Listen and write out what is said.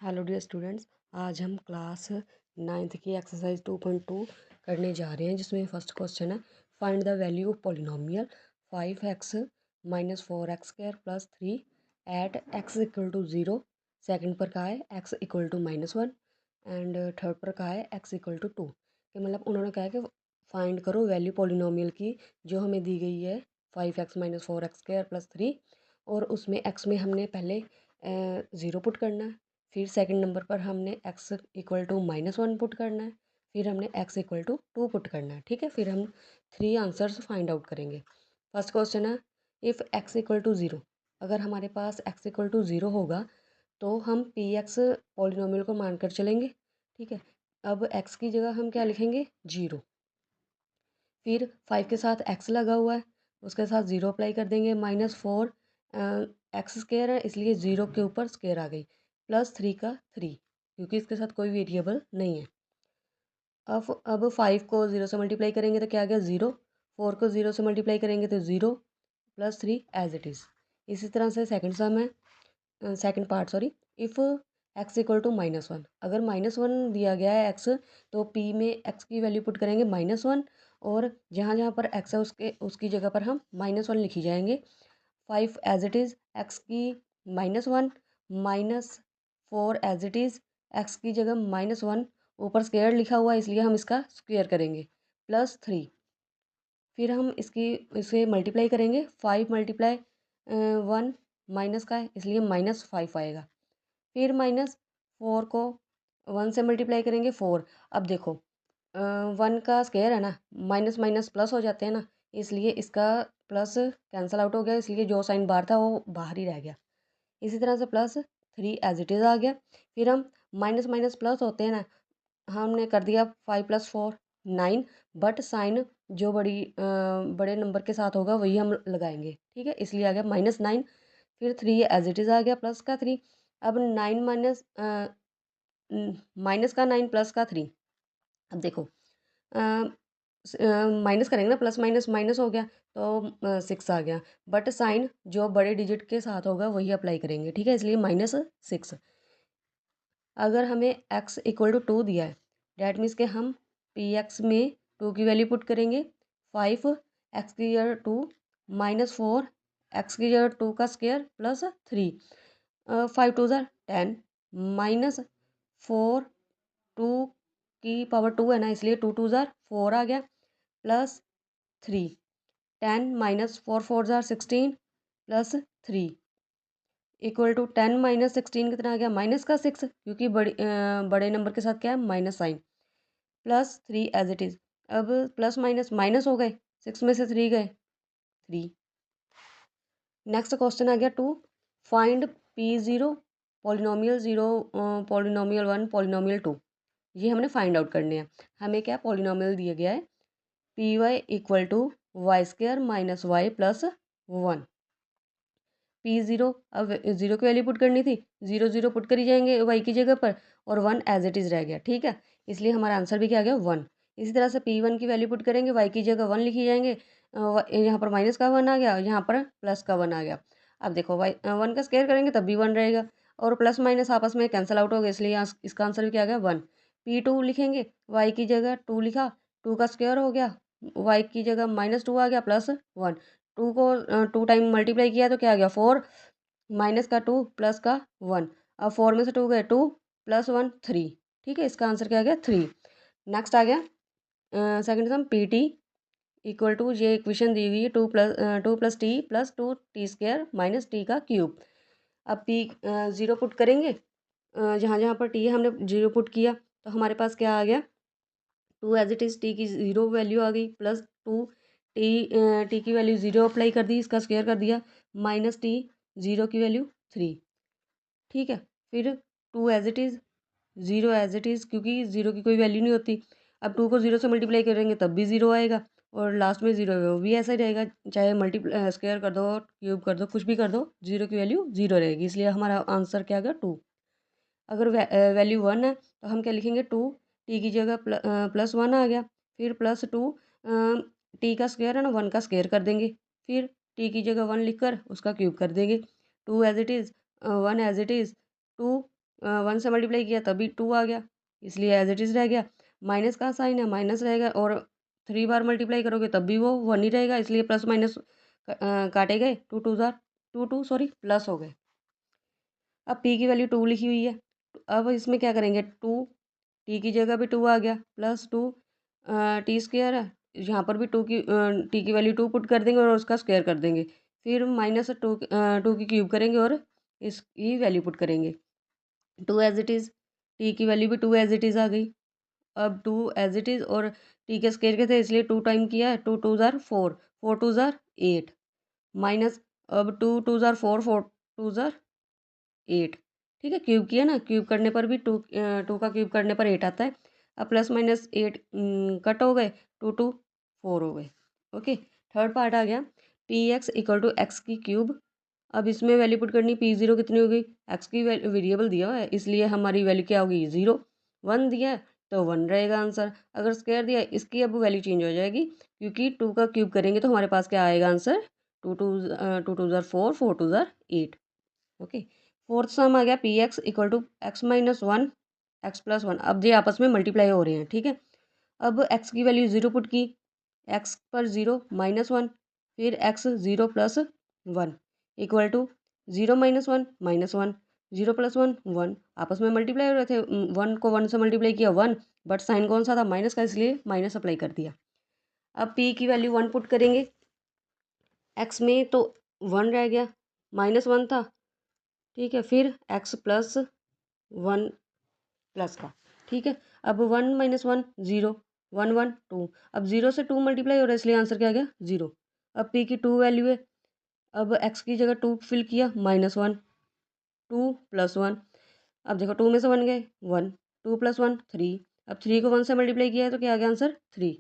Hello dear students, आज हम class 9th की एक्सरसाइज 2.2 करने जा रहे हैं, जिसमें फर्स्ट क्वेश्चन है find the value of polynomial 5x minus 4x² plus 3 at x equal to 0। Second पर कहा है x equal to -1 and third पर कहा है x इक्वल टू 2। कि मतलब उन्होंने कहा है कि फाइंड करो वैल्यू पॉलिनोमियल की जो हमें दी गई है 5x माइनस 4x² प्लस 3, और उसमें x में हमने पहले 0 पुट करना है, फिर सेकंड नंबर पर हमने x इक्वल टू -1 पुट करना है, फिर हमने x इक्वल टू 2 पुट करना है। ठीक है, फिर हम 3 आंसर्स फाइंड आउट करेंगे। फर्स्ट क्वेश्चन है इफ़ x इक्वल टू 0। अगर हमारे पास x इक्वल टू 0 होगा तो हम पी एक्स पॉलिनोमियल को मानकर चलेंगे। ठीक है, अब x की जगह हम क्या लिखेंगे 0, फिर 5 के साथ x लगा हुआ है, उसके साथ 0 अप्लाई कर देंगे, -4 एक्स स्क्वायर है इसलिए 0 के ऊपर स्क्वायर आ गई, प्लस 3 का 3 क्योंकि इसके साथ कोई वेरिएबल नहीं है। अब 5 को 0 से मल्टीप्लाई करेंगे तो क्या आ गया 0, 4 को 0 से मल्टीप्लाई करेंगे तो 0 प्लस 3 एज इट इज़। इसी तरह से सेकंड सम है, second part sorry, if x equal to -1। अगर -1 दिया गया है x, तो p में x की वैल्यू पुट करेंगे -1, और जहाँ जहाँ पर x है उसकी जगह पर हम -1 लिखी जाएंगे। 5 एज इट इज़, x की -1 -4 एज इट इज़, x की जगह -1, ऊपर स्क्वायर लिखा हुआ है इसलिए हम इसका स्क्वायर करेंगे, प्लस 3। फिर हम इसे मल्टीप्लाई करेंगे, 5 मल्टीप्लाई 1 माइनस का है इसलिए -5 आएगा, फिर -4 को 1 से मल्टीप्लाई करेंगे 4। अब देखो 1 का स्क्वायर है ना, माइनस माइनस प्लस हो जाते हैं ना, इसलिए इसका प्लस कैंसिल आउट हो गया, इसलिए जो साइन बाहर था वो बाहर ही रह गया। इसी तरह से +3 एज इट इज़ आ गया। फिर हम माइनस माइनस प्लस होते हैं ना, हमने कर दिया 5 + 4 9, बट साइन जो बड़े नंबर के साथ होगा वही हम लगाएंगे। ठीक है, इसलिए आ गया -9, फिर 3 एज इट इज़ आ गया, प्लस का 3। अब 9 माइनस का 9 प्लस का 3। अब देखो माइनस करेंगे ना, प्लस माइनस माइनस हो गया तो 6 आ गया, बट साइन जो बड़े डिजिट के साथ होगा वही अप्लाई करेंगे। ठीक है, इसलिए -6। अगर हमें x इक्वल टू 2 दिया है, डैट मीन्स के हम पी एक्स में 2 की वैल्यू पुट करेंगे। 5 x की जगह 2 -4 x की जगह 2 का स्क्वायर प्लस 3, 5 2 ज़ा 10 -4 2 की पावर 2 है ना, इसलिए 2 2 ज़ा 4 आ गया, प्लस 3 10 -4 4 ज़ा 16 प्लस 3 इक्वल टू 10 -16 कितना आ गया -6, क्योंकि बड़े नंबर के साथ क्या है minus sign, plus 3 as it is. अब प्लस माइनस माइनस हो गए, 6 में से 3 गए 3। नेक्स्ट क्वेश्चन आ गया 2, find P0 polynomial 0 polynomial 1 polynomial 2। ये हमने फाइंड आउट करने हैं। हमें क्या पॉलिनोमियल दिया गया है PY equal to y² minus Y plus 1। P0, अब 0 की वैल्यू पुट करनी थी, 0 0 पुट करी जाएंगे y की जगह पर, और 1 एज इट इज़ रह गया। ठीक है, इसलिए हमारा आंसर भी क्या आ गया 1। इसी तरह से P1 की वैल्यू पुट करेंगे, y की जगह 1 लिखी जाएंगे, यहाँ पर माइनस का 1 आ गया, यहाँ पर प्लस का 1 आ गया। अब देखो 1 का स्क्वायर करेंगे तब भी 1 रहेगा, और प्लस माइनस आपस में कैंसिल आउट हो गया, इसलिए इसका आंसर भी क्या आ गया 1। P2 लिखेंगे, y की जगह 2 लिखा, 2 का स्क्वायर हो गया, y की जगह -2 आ गया प्लस 1। 2 को 2 टाइम मल्टीप्लाई किया तो क्या आ गया 4, माइनस का 2 प्लस का 1। अब 4 में से 2 गए 2 प्लस 1 3। ठीक है, इसका आंसर क्या आ गया 3। नेक्स्ट आ गया second sum PT equal to, ये इक्वेशन दी हुई है 2 + t plus 2t² minus t का क्यूब। अब P 0 पुट करेंगे, जहाँ जहाँ पर t है हमने 0 पुट किया, तो हमारे पास क्या आ गया 2 एज इट इज़, t की 0 वैल्यू आ गई, प्लस 2 t की वैल्यू 0 अप्लाई कर दी, इसका स्क्वायर कर दिया, माइनस t 0 की वैल्यू 3। ठीक है, फिर 2 as it is, 0 as it is, क्योंकि 0 की कोई वैल्यू नहीं होती। अब 2 को 0 से मल्टीप्लाई करेंगे तब भी 0 आएगा, और लास्ट में 0 है वो भी ऐसा ही रहेगा, चाहे स्क्वायर कर दो क्यूब कर दो कुछ भी कर दो, 0 की वैल्यू 0 रहेगी, इसलिए हमारा आंसर क्या आ गया 2। अगर वैल्यू 1 है तो हम क्या लिखेंगे 2, टी की जगह प्लस 1 आ गया, फिर प्लस 2 टी का स्क्वायर है ना, 1 का स्क्वायर कर देंगे, फिर टी की जगह 1 लिख कर उसका क्यूब कर देंगे, 2 as it is, 1 as it is, 2 1 से मल्टीप्लाई किया तभी 2 आ गया, इसलिए एज इट इज़ रह गया। माइनस का साइन है, माइनस रहेगा, और 3 बार मल्टीप्लाई करोगे तब भी वो 1 ही रहेगा, इसलिए प्लस माइनस काटे गए, 2 टू ज़ार 2 सॉरी प्लस हो गए। अब पी की वैल्यू 2 लिखी हुई है, अब इसमें क्या करेंगे, 2 टी की जगह भी 2 आ गया, प्लस 2 टी स्क्वायर है, यहाँ पर भी टी की वैल्यू 2 पुट कर देंगे और उसका स्क्वायर कर देंगे, फिर माइनस 2 की क्यूब करेंगे और इसकी वैल्यू पुट करेंगे, 2 एज इट इज़, टी की वैल्यू भी 2 एज इट इज़ आ गई। अब 2 एज इट इज़ और टी के स्क्वायर के थे, इसलिए 2 टाइम किया है, 2 टू ज़ार 4, 4 टू ज़ार 8, माइनस अब 2 टू ज़ार 4, 4 टू ज़ार 8, ठीक है, क्यूब किया ना, क्यूब करने पर भी 2 का क्यूब करने पर 8 आता है। अब प्लस माइनस 8 कट हो गए, 2 टू 4 हो गए। ओके, थर्ड पार्ट आ गया, P X equal to X की क्यूब। अब इसमें वैल्यू पुट करनी, पी ज़ीरो कितनी हो गई, एक्स की वेरिएबल दिया हुआ है, इसलिए हमारी वैल्यू क्या होगी, 0, 1 दिया है तो 1 रहेगा आंसर। अगर स्क्वायर दिया है, इसकी अब वैल्यू चेंज हो जाएगी, क्योंकि 2 का क्यूब करेंगे तो हमारे पास क्या आएगा आंसर, 2 टू ज़ार 4, 4 टू ज़ार 8। ओके, फोर्थ सम आ गया, P X equal to X minus 1 X plus 1। अब ये आपस में मल्टीप्लाई हो रहे हैं, ठीक है। अब एक्स की वैल्यू 0 पुट की, एक्स पर 0 माइनस 1, फिर X 0 plus 1 equal to 0 minus 1 minus 1, 0 plus 1 1, आपस में मल्टीप्लाई हो रहे थे, 1 को 1 से मल्टीप्लाई किया 1, बट साइन कौन सा था, माइनस का, इसलिए माइनस अप्लाई कर दिया। अब पी की वैल्यू 1 पुट करेंगे, एक्स में तो 1 रह गया, माइनस 1 था, ठीक है, फिर एक्स प्लस 1 प्लस का, ठीक है। अब 1 माइनस 1 0, 1 1 2, अब 0 से 2 मल्टीप्लाई हो रहा है, इसलिए आंसर क्या आ गया, 0। अब पी की 2 वैल्यू है, अब एक्स की जगह 2 फिल किया, माइनस 1 2 प्लस 1, अब देखो 2 में से 1 गए 1, 2 प्लस 1 3, अब 3 को 1 से मल्टीप्लाई किया है तो क्या आ गया आंसर 3।